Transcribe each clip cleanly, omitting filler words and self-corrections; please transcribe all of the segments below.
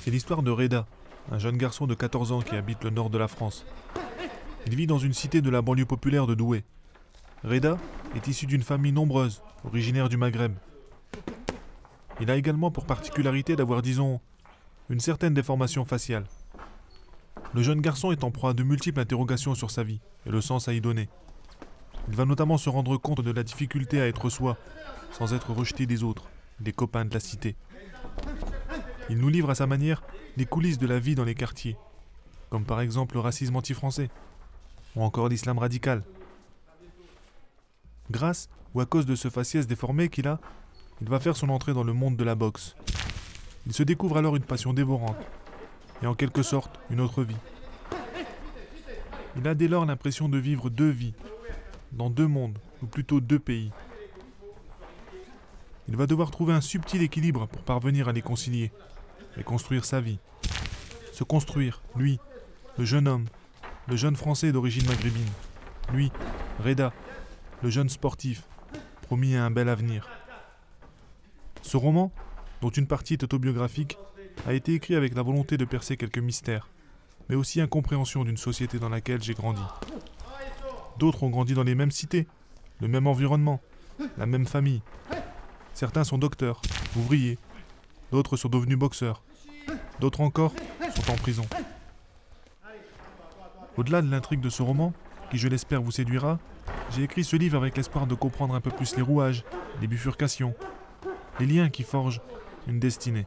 C'est l'histoire de Reda, un jeune garçon de 14 ans qui habite le nord de la France. Il vit dans une cité de la banlieue populaire de Douai. Reda est issu d'une famille nombreuse, originaire du Maghreb. Il a également pour particularité d'avoir, disons, une certaine déformation faciale. Le jeune garçon est en proie à de multiples interrogations sur sa vie et le sens à y donner. Il va notamment se rendre compte de la difficulté à être soi, sans être rejeté des autres, des copains de la cité. Il nous livre à sa manière les coulisses de la vie dans les quartiers, comme par exemple le racisme anti-français, ou encore l'islam radical. Grâce ou à cause de ce faciès déformé qu'il a, il va faire son entrée dans le monde de la boxe. Il se découvre alors une passion dévorante, et en quelque sorte une autre vie. Il a dès lors l'impression de vivre deux vies, dans deux mondes, ou plutôt deux pays. Il va devoir trouver un subtil équilibre pour parvenir à les concilier, et construire sa vie. Se construire, lui, le jeune homme, le jeune Français d'origine maghrébine. Lui, Reda, le jeune sportif, promis à un bel avenir. Ce roman, dont une partie est autobiographique, a été écrit avec la volonté de percer quelques mystères, mais aussi incompréhension d'une société dans laquelle j'ai grandi. D'autres ont grandi dans les mêmes cités, le même environnement, la même famille. Certains sont docteurs, ouvriers, d'autres sont devenus boxeurs, d'autres encore sont en prison. Au-delà de l'intrigue de ce roman, qui je l'espère vous séduira, j'ai écrit ce livre avec l'espoir de comprendre un peu plus les rouages, les bifurcations, les liens qui forgent une destinée.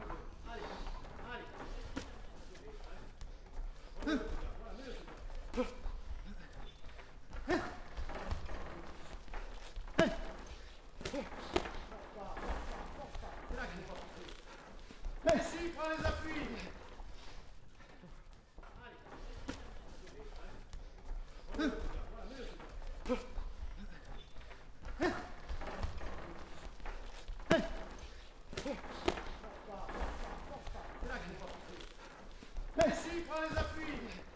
Merci, prends les appuis. Merci, prends les appuis.